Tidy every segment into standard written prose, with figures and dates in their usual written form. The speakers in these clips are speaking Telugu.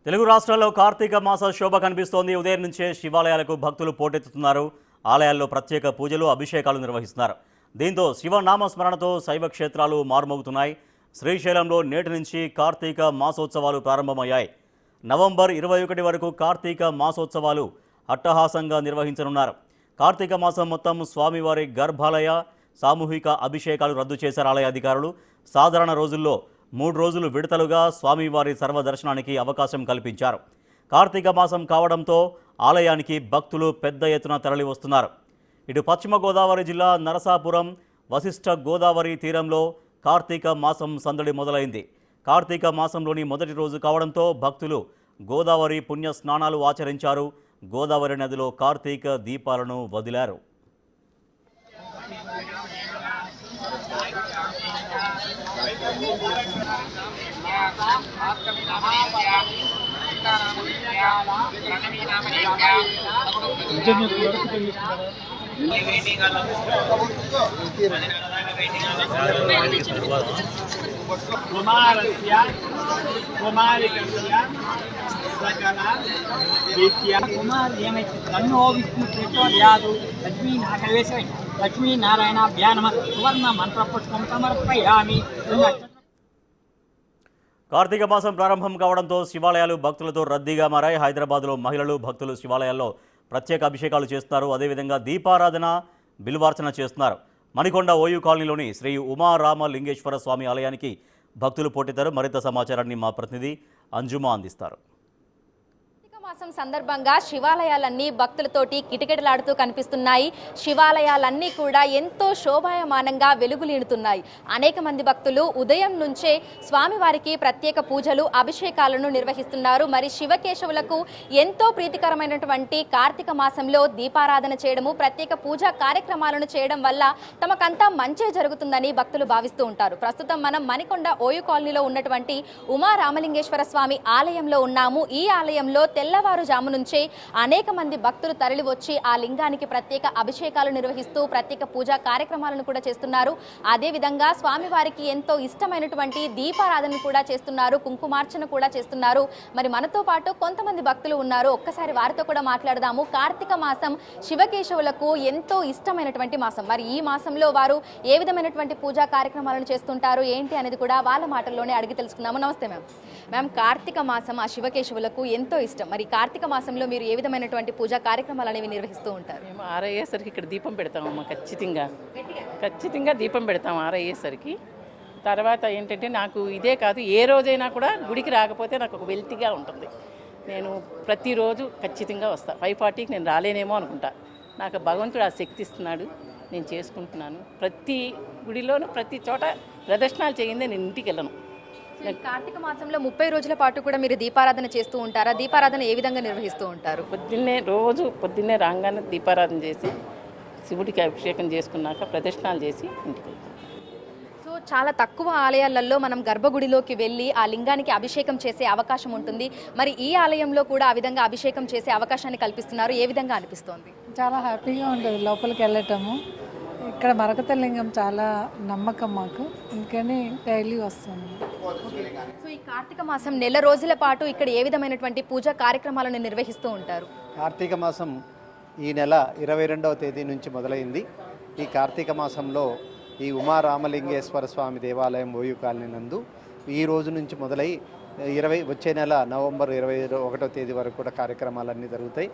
తెలుగు రాష్ట్రాల్లో కార్తీక మాస శోభ కనిపిస్తోంది. ఉదయం నుంచే శివాలయాలకు భక్తులు పోటెత్తుతున్నారు. ఆలయాల్లో ప్రత్యేక పూజలు, అభిషేకాలు నిర్వహిస్తున్నారు. దీంతో శివనామ స్మరణతో శైవ క్షేత్రాలు మారుమోగుతున్నాయి. శ్రీశైలంలో నేటి నుంచి కార్తీక మాసోత్సవాలు ప్రారంభమయ్యాయి. నవంబర్ 21 వరకు కార్తీక మాసోత్సవాలు అట్టహాసంగా నిర్వహించనున్నారు. కార్తీక మాసం మొత్తం స్వామివారి గర్భాలయ సామూహిక అభిషేకాలు రద్దు చేశారు ఆలయ అధికారులు. సాధారణ రోజుల్లో 3 రోజులు విడతలుగా స్వామివారి సర్వదర్శనానికి అవకాశం కల్పించారు. కార్తీక మాసం కావడంతో ఆలయానికి భక్తులు పెద్ద ఎత్తున తరలి వస్తున్నారు. ఇటు పశ్చిమ గోదావరి జిల్లా నరసాపురం వశిష్ఠ గోదావరి తీరంలో కార్తీక మాసం సందడి మొదలైంది. కార్తీక మాసంలోని మొదటి రోజు కావడంతో భక్తులు గోదావరి పుణ్య స్నానాలు ఆచరించారు. గోదావరి నదిలో కార్తీక దీపాలను వదిలారు. లక్ష్మీనారాయణాభ్యా నమః సువర్ణ మంత్రపుష్పం సమర్పయామి. కార్తీక మాసం ప్రారంభం కావడంతో శివాలయాలు భక్తులతో రద్దీగా మారాయి. హైదరాబాద్లో మహిళలు భక్తులు శివాలయాల్లో ప్రత్యేక అభిషేకాలు చేస్తున్నారు. అదేవిధంగా దీపారాధన, బిల్వార్చన చేస్తున్నారు. మణికొండ ఓయూ కాలనీలోని శ్రీ ఉమారామలింగేశ్వర స్వామి ఆలయానికి భక్తులు పోటెత్తారు. మరింత సమాచారాన్ని మా ప్రతినిధి అంజుమా అందిస్తారు. మాసం సందర్భంగా శివాలయాలన్నీ భక్తులతోటి కిటకిటలాడుతూ కనిపిస్తున్నాయి. శివాలయాలన్నీ కూడా ఎంతో శోభాయమానంగా వెలుగులీనుతున్నాయి. అనేక మంది భక్తులు ఉదయం నుంచే స్వామివారికి ప్రత్యేక పూజలు, అభిషేకాలను నిర్వహిస్తున్నారు. మరి శివకేశవులకు ఎంతో ప్రీతికరమైనటువంటి కార్తీక మాసంలో దీపారాధన చేయడము, ప్రత్యేక పూజా కార్యక్రమాలను చేయడం వల్ల తమకంతా మంచే జరుగుతుందని భక్తులు భావిస్తూ ఉంటారు. ప్రస్తుతం మనం మణికొండ ఓయూ కాలనీలో ఉన్నటువంటి ఉమా రామలింగేశ్వర స్వామి ఆలయంలో ఉన్నాము. ఈ ఆలయంలో తెల్లవారుజాము నుంచే అనేక మంది భక్తులు తరలి వచ్చి ఆ లింగానికి ప్రత్యేక అభిషేకాలు నిర్వహిస్తూ ప్రత్యేక పూజా కార్యక్రమాలను కూడా చేస్తున్నారు. అదేవిధంగా స్వామివారికి ఎంతో ఇష్టమైనటువంటి దీపారాధన కూడా చేస్తున్నారు, కుంకుమార్చన కూడా చేస్తున్నారు. మరి మనతో పాటు కొంతమంది భక్తులు ఉన్నారు. ఒక్కసారి వారితో కూడా మాట్లాడదాము. కార్తీక మాసం శివకేశవులకు ఎంతో ఇష్టమైనటువంటి మాసం. మరి ఈ మాసంలో వారు ఏ విధమైనటువంటి పూజా కార్యక్రమాలను చేస్తుంటారు ఏంటి అనేది కూడా వాళ్ళ మాటల్లోనే అడిగి తెలుసుకుందాము. నమస్తే మ్యామ్. కార్తీక మాసం ఆ శివకేశవులకు ఎంతో ఇష్టం. మరి కార్తీక మాసంలో మీరు ఏ విధమైనటువంటి పూజా కార్యక్రమాలు అనేవి నిర్వహిస్తూ ఉంటారు? మేము ఆరయ్యేసరికి ఇక్కడ దీపం పెడతామమ్మా. ఖచ్చితంగా దీపం పెడతాం ఆరయ్యేసరికి. తర్వాత ఏంటంటే నాకు ఇదే కాదు, ఏ రోజైనా కూడా గుడికి రాకపోతే నాకు ఒక వెల్తిగా ఉంటుంది. నేను ప్రతిరోజు ఖచ్చితంగా వస్తాను. 5:40కి నేను రాలేనేమో అనుకుంటా. నాకు భగవంతుడు ఆ శక్తి ఇస్తున్నాడు, నేను చేసుకుంటున్నాను. ప్రతి గుడిలోనూ ప్రతి చోట ప్రదర్శనలు చేయిందే నేను ఇంటికి వెళ్ళను. కార్తీక మాసంలో 30 రోజుల పాటు కూడా మీరు దీపారాధన చేస్తూ ఉంటారా? దీపారాధన ఏ విధంగా నిర్వహిస్తూ ఉంటారు? పొద్దున్నే రాగానే దీపారాధన చేసి శివుడికి అభిషేకం చేసుకున్నాక ప్రదర్శనలు చేసి ఇంటికి వెళ్తాం. సో చాలా తక్కువ ఆలయాలలో మనం గర్భగుడిలోకి వెళ్ళి ఆ లింగానికి అభిషేకం చేసే అవకాశం ఉంటుంది. మరి ఈ ఆలయంలో కూడా ఆ విధంగా అభిషేకం చేసే అవకాశాన్ని కల్పిస్తున్నారు. ఏ విధంగా అనిపిస్తోంది? చాలా హ్యాపీగా ఉంటుంది లోపలికి వెళ్ళటము. ఇక్కడ మరకత లింగం చాలా నమ్మకం మాకు, అందుకని డైలీ వస్తుంది. సో ఈ కార్తీక మాసం నెల రోజుల పాటు ఇక్కడ ఏ విధమైనటువంటి పూజా కార్యక్రమాలను నిర్వహిస్తూ ఉంటారు? కార్తీక మాసం ఈ నెల 22వ తేదీ నుంచి మొదలైంది. ఈ కార్తీక మాసంలో ఈ ఉమారామలింగేశ్వర స్వామి దేవాలయం ఓయూ కాలనీ నందు ఈ రోజు నుంచి మొదలై వచ్చే నెల నవంబర్ 21వ తేదీ వరకు కూడా కార్యక్రమాలన్నీ జరుగుతాయి.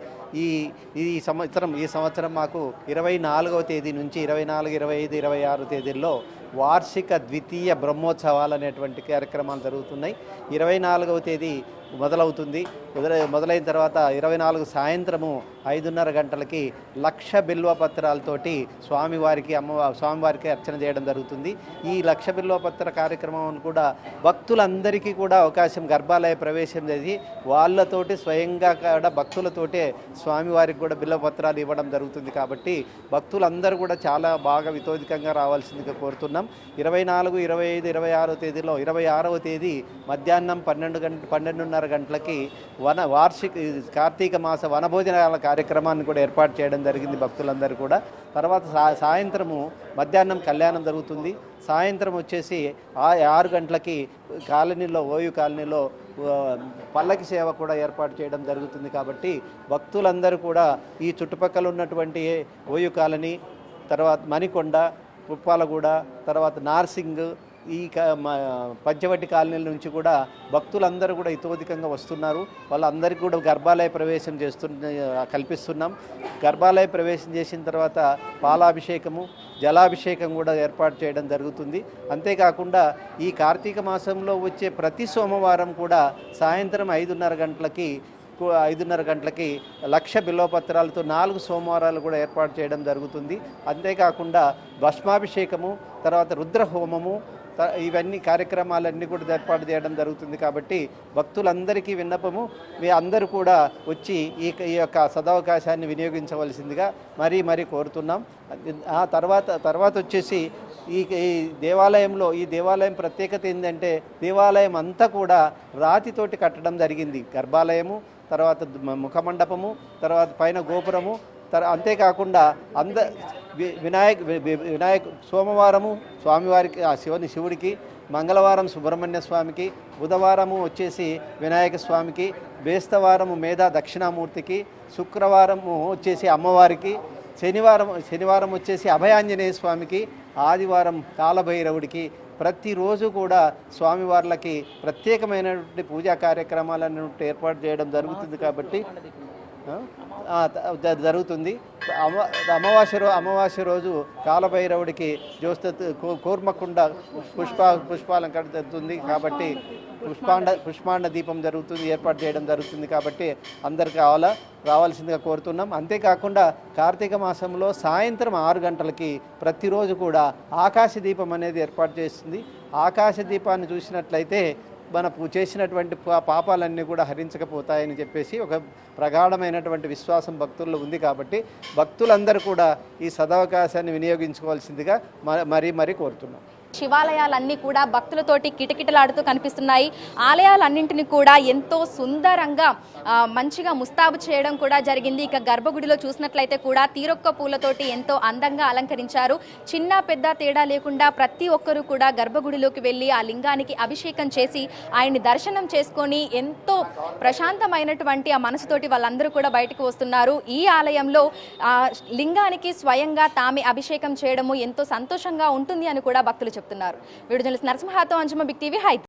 ఈ సంవత్సరం మాకు 24వ తేదీ నుంచి 24, 25, 26 తేదీల్లో వార్షిక ద్వితీయ బ్రహ్మోత్సవాలు అనేటువంటి కార్యక్రమాలు జరుగుతున్నాయి. 24వ తేదీ మొదలవుతుంది. మొదలైన తర్వాత 24 సాయంత్రము 5:30 గంటలకి 1,00,000 బిల్వపత్రాలతోటి స్వామివారికి అర్చన చేయడం జరుగుతుంది. ఈ 1,00,000 బిల్వపత్ర కార్యక్రమం కూడా భక్తులందరికీ కూడా అవకాశం, గర్భాలయ ప్రవేశం చేసి వాళ్ళతోటి స్వయంగా కూడా భక్తులతోటే స్వామివారికి కూడా బిల్వపత్రాలు ఇవ్వడం జరుగుతుంది. కాబట్టి భక్తులందరూ కూడా చాలా బాగా వితోదికంగా రావాల్సిందిగా కోరుతున్నాం. 24, 25, 26 తేదీలో 26వ తేదీ మధ్యాహ్నం 12:30 గంటలకి వార్షిక కార్తీక మాస వనభోజనాల కార్యక్రమాన్ని కూడా ఏర్పాటు చేయడం జరిగింది భక్తులందరూ కూడా. తర్వాత సాయంత్రము మధ్యాహ్నం కళ్యాణం జరుగుతుంది. సాయంత్రం వచ్చేసి 6 గంటలకి కాలనీలో ఓయూ కాలనీలో పల్లకి సేవ కూడా ఏర్పాటు చేయడం జరుగుతుంది. కాబట్టి భక్తులందరూ కూడా ఈ చుట్టుపక్కల ఉన్నటువంటి ఓయూ కాలనీ, తర్వాత మణికొండ, పుప్పాలగూడ, తర్వాత నార్సింగ్, ఈ పంచవటి కాలనీల నుంచి కూడా భక్తులందరూ కూడా ఇతోధికంగా వస్తున్నారు. వాళ్ళందరికీ కూడా గర్భాలయ ప్రవేశం కల్పిస్తున్నాం. గర్భాలయ ప్రవేశం చేసిన తర్వాత పాలాభిషేకము, జలాభిషేకం కూడా ఏర్పాటు చేయడం జరుగుతుంది. అంతేకాకుండా ఈ కార్తీక మాసంలో వచ్చే ప్రతి సోమవారం కూడా సాయంత్రం 5:30 గంటలకి 1,00,000 బిల్వపత్రాలతో 4 సోమవారాలు కూడా ఏర్పాటు చేయడం జరుగుతుంది. అంతేకాకుండా భస్మాభిషేకము, తర్వాత రుద్రహోమము, ఇవన్నీ కార్యక్రమాలన్నీ కూడా ఏర్పాటు చేయడం జరుగుతుంది. కాబట్టి భక్తులందరికీ విన్నపము, మీ అందరూ కూడా వచ్చి ఈ యొక్క సదవకాశాన్ని వినియోగించవలసిందిగా మరీ కోరుతున్నాం. ఆ తర్వాత వచ్చేసి ఈ దేవాలయం ప్రత్యేకత ఏంటంటే దేవాలయం అంతా కూడా రాతితోటి కట్టడం జరిగింది. గర్భాలయము, తర్వాత ముఖమండపము, తర్వాత పైన గోపురము, అంతేకాకుండా వినాయక సోమవారము స్వామివారికి శివుడికి, మంగళవారం సుబ్రహ్మణ్య స్వామికి, బుధవారము వచ్చేసి వినాయక స్వామికి, బేస్తవారము మేధా దక్షిణామూర్తికి, శుక్రవారము వచ్చేసి అమ్మవారికి, శనివారం వచ్చేసి అభయాంజనేయ స్వామికి, ఆదివారం కాలభైరవుడికి ప్రతిరోజు కూడా స్వామివార్లకి ప్రత్యేకమైనటువంటి పూజా కార్యక్రమాలను ఏర్పాటు చేయడం జరుగుతుంది. కాబట్టి జరుగుతుంది. అమావాస్య రోజు కాలభైరవుడికి కూర్మకుండ పుష్పాలంకరణ జరుగుతుంది. కాబట్టి పుష్పాండ దీపం ఏర్పాటు చేయడం జరుగుతుంది. కాబట్టి అందరికి రావాల్సిందిగా కోరుతున్నాం. అంతేకాకుండా కార్తీక మాసంలో సాయంత్రం 6 గంటలకి ప్రతిరోజు కూడా ఆకాశ దీపం అనేది ఏర్పాటు చేస్తుంది. ఆకాశ దీపాన్ని చూసినట్లయితే మన చేసినటువంటి పాపాలన్నీ కూడా హరించకపోతాయని చెప్పేసి ఒక ప్రగాఢమైనటువంటి విశ్వాసం భక్తుల్లో ఉంది. కాబట్టి భక్తులందరూ కూడా ఈ సదవకాశాన్ని వినియోగించుకోవాల్సిందిగా మరీ కోరుతున్నాం. శివాలయాలన్నీ కూడా భక్తులతోటి కిటకిటలాడుతూ కనిపిస్తున్నాయి. ఆలయాలన్నింటినీ కూడా ఎంతో సుందరంగా మంచిగా ముస్తాబు చేయడం కూడా జరిగింది. ఇక గర్భగుడిలో చూసినట్లయితే కూడా తీరొక్క పూలతోటి ఎంతో అందంగా అలంకరించారు. చిన్న పెద్ద తేడా లేకుండా ప్రతి ఒక్కరూ కూడా గర్భగుడిలోకి వెళ్ళి ఆ లింగానికి అభిషేకం చేసి ఆయన్ని దర్శనం చేసుకొని ఎంతో ప్రశాంతమైనటువంటి ఆ మనసుతోటి వాళ్ళందరూ కూడా బయటకు వస్తున్నారు. ఈ ఆలయంలో లింగానికి స్వయంగా తామే అభిషేకం చేయడము ఎంతో సంతోషంగా ఉంటుంది అని కూడా భక్తులు చెప్తున్నారు. వీడియో జర్నలిస్ట్ నరసింహతో అంజుమ, బిగ్ టీవీ, హైదరాబాద్.